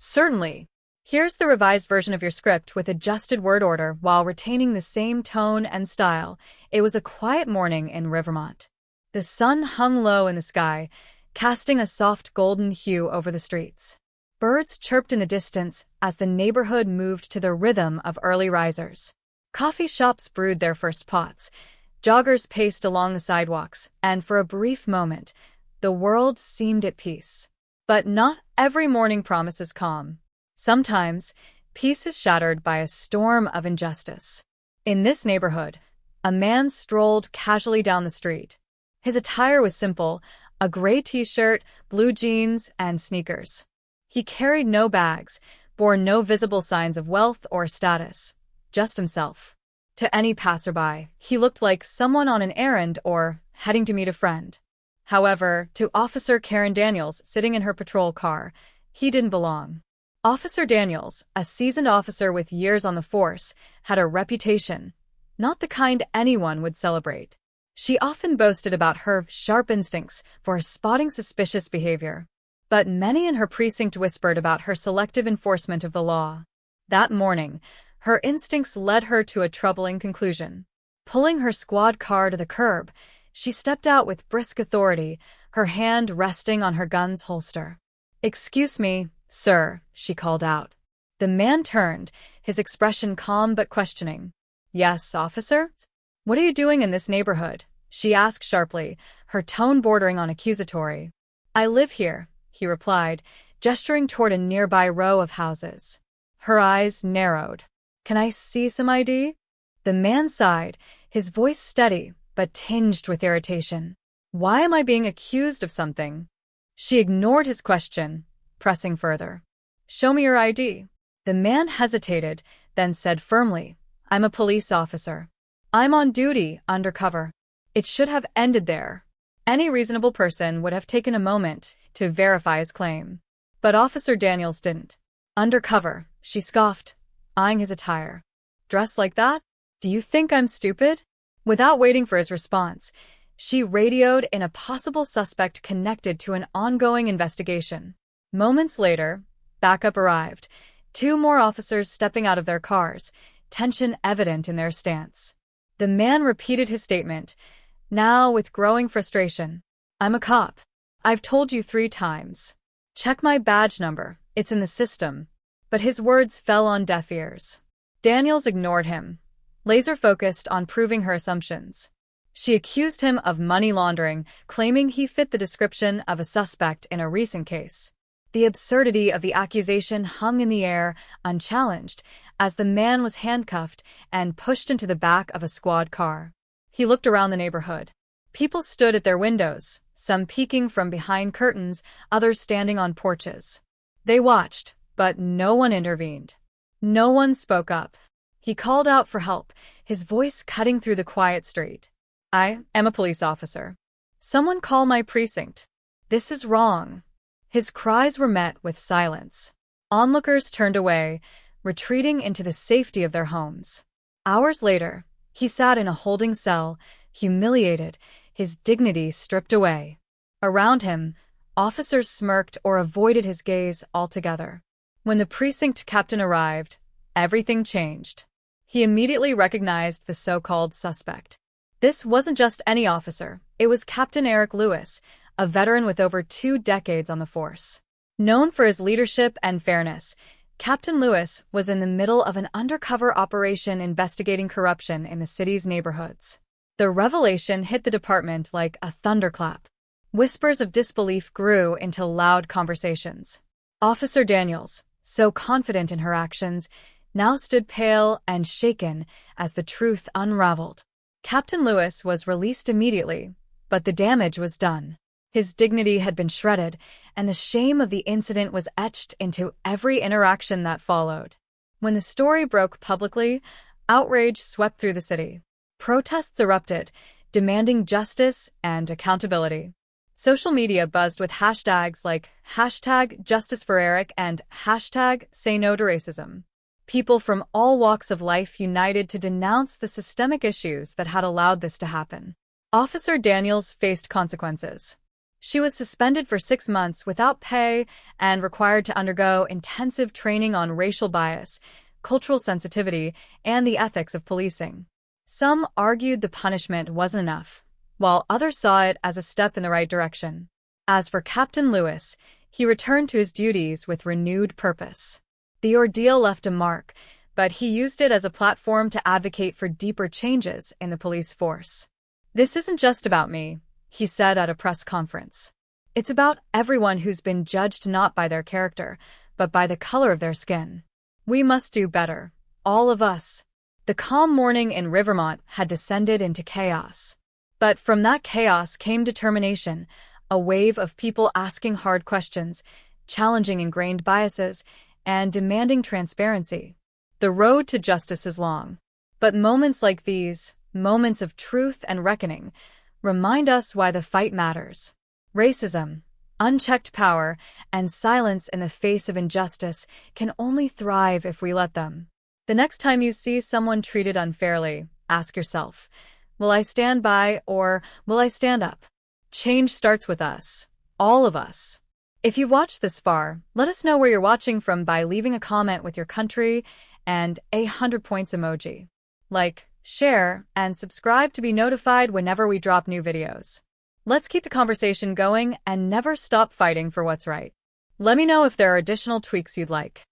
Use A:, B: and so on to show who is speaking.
A: Certainly. Here's the revised version of your script with adjusted word order while retaining the same tone and style. It was a quiet morning in Rivermont. The sun hung low in the sky, casting a soft golden hue over the streets. Birds chirped in the distance as the neighborhood moved to the rhythm of early risers. Coffee shops brewed their first pots. Joggers paced along the sidewalks, and for a brief moment, the world seemed at peace. But not every morning promises calm. Sometimes, peace is shattered by a storm of injustice. In this neighborhood, a man strolled casually down the street. His attire was simple, a gray t-shirt, blue jeans, and sneakers. He carried no bags, bore no visible signs of wealth or status, just himself. To any passerby, he looked like someone on an errand or heading to meet a friend. However, to Officer Karen Daniels sitting in her patrol car, he didn't belong. Officer Daniels, a seasoned officer with years on the force, had a reputation, not the kind anyone would celebrate. She often boasted about her sharp instincts for spotting suspicious behavior. But many in her precinct whispered about her selective enforcement of the law. That morning, her instincts led her to a troubling conclusion. Pulling her squad car to the curb, she stepped out with brisk authority, her hand resting on her gun's holster. "Excuse me, sir," she called out. The man turned, his expression calm but questioning. "Yes, officer? What are you doing in this neighborhood?" she asked sharply, her tone bordering on accusatory. "I live here," he replied, gesturing toward a nearby row of houses. Her eyes narrowed. "Can I see some ID?" The man sighed, his voice steady but tinged with irritation. "Why am I being accused of something?" She ignored his question, pressing further. "Show me your ID." The man hesitated, then said firmly, "I'm a police officer. I'm on duty, undercover." It should have ended there. Any reasonable person would have taken a moment to verify his claim. But Officer Daniels didn't. "Undercover," she scoffed, eyeing his attire. "Dressed like that? Do you think I'm stupid?" Without waiting for his response, she radioed in a possible suspect connected to an ongoing investigation. Moments later, backup arrived, 2 more officers stepping out of their cars, tension evident in their stance. The man repeated his statement, now with growing frustration. "I'm a cop. I've told you 3 times. Check my badge number, it's in the system." But his words fell on deaf ears. Daniels ignored him, laser-focused on proving her assumptions. She accused him of money laundering, claiming he fit the description of a suspect in a recent case. The absurdity of the accusation hung in the air, unchallenged, as the man was handcuffed and pushed into the back of a squad car. He looked around the neighborhood. People stood at their windows, some peeking from behind curtains, others standing on porches. They watched, but no one intervened. No one spoke up. He called out for help, his voice cutting through the quiet street. "I am a police officer. Someone call my precinct. This is wrong." His cries were met with silence. Onlookers turned away, retreating into the safety of their homes. Hours later, he sat in a holding cell, humiliated, his dignity stripped away. Around him, officers smirked or avoided his gaze altogether. When the precinct captain arrived, everything changed. He immediately recognized the so-called suspect. This wasn't just any officer, it was Captain Eric Lewis, a veteran with over 2 decades on the force. Known for his leadership and fairness, Captain Lewis was in the middle of an undercover operation investigating corruption in the city's neighborhoods. The revelation hit the department like a thunderclap. Whispers of disbelief grew into loud conversations. Officer Daniels, so confident in her actions, now stood pale and shaken as the truth unraveled. Captain Lewis was released immediately, but the damage was done. His dignity had been shredded, and the shame of the incident was etched into every interaction that followed. When the story broke publicly, outrage swept through the city. Protests erupted, demanding justice and accountability. Social media buzzed with hashtags like #JusticeForEric and #SayNoToRacism. People from all walks of life united to denounce the systemic issues that had allowed this to happen. Officer Daniels faced consequences. She was suspended for 6 months without pay and required to undergo intensive training on racial bias, cultural sensitivity, and the ethics of policing. Some argued the punishment wasn't enough, while others saw it as a step in the right direction. As for Captain Lewis, he returned to his duties with renewed purpose. The ordeal left a mark, but he used it as a platform to advocate for deeper changes in the police force. "This isn't just about me," he said at a press conference. "It's about everyone who's been judged not by their character, but by the color of their skin. We must do better, all of us." The calm morning in Rivermont had descended into chaos. But from that chaos came determination, a wave of people asking hard questions, challenging ingrained biases, and demanding transparency. The road to justice is long. But moments like these, moments of truth and reckoning, remind us why the fight matters. Racism, unchecked power, and silence in the face of injustice can only thrive if we let them. The next time you see someone treated unfairly, ask yourself, will I stand by or will I stand up? Change starts with us, all of us. If you've watched this far, let us know where you're watching from by leaving a comment with your country and a 100 points emoji. Like, share, and subscribe to be notified whenever we drop new videos. Let's keep the conversation going and never stop fighting for what's right. Let me know if there are additional tweaks you'd like.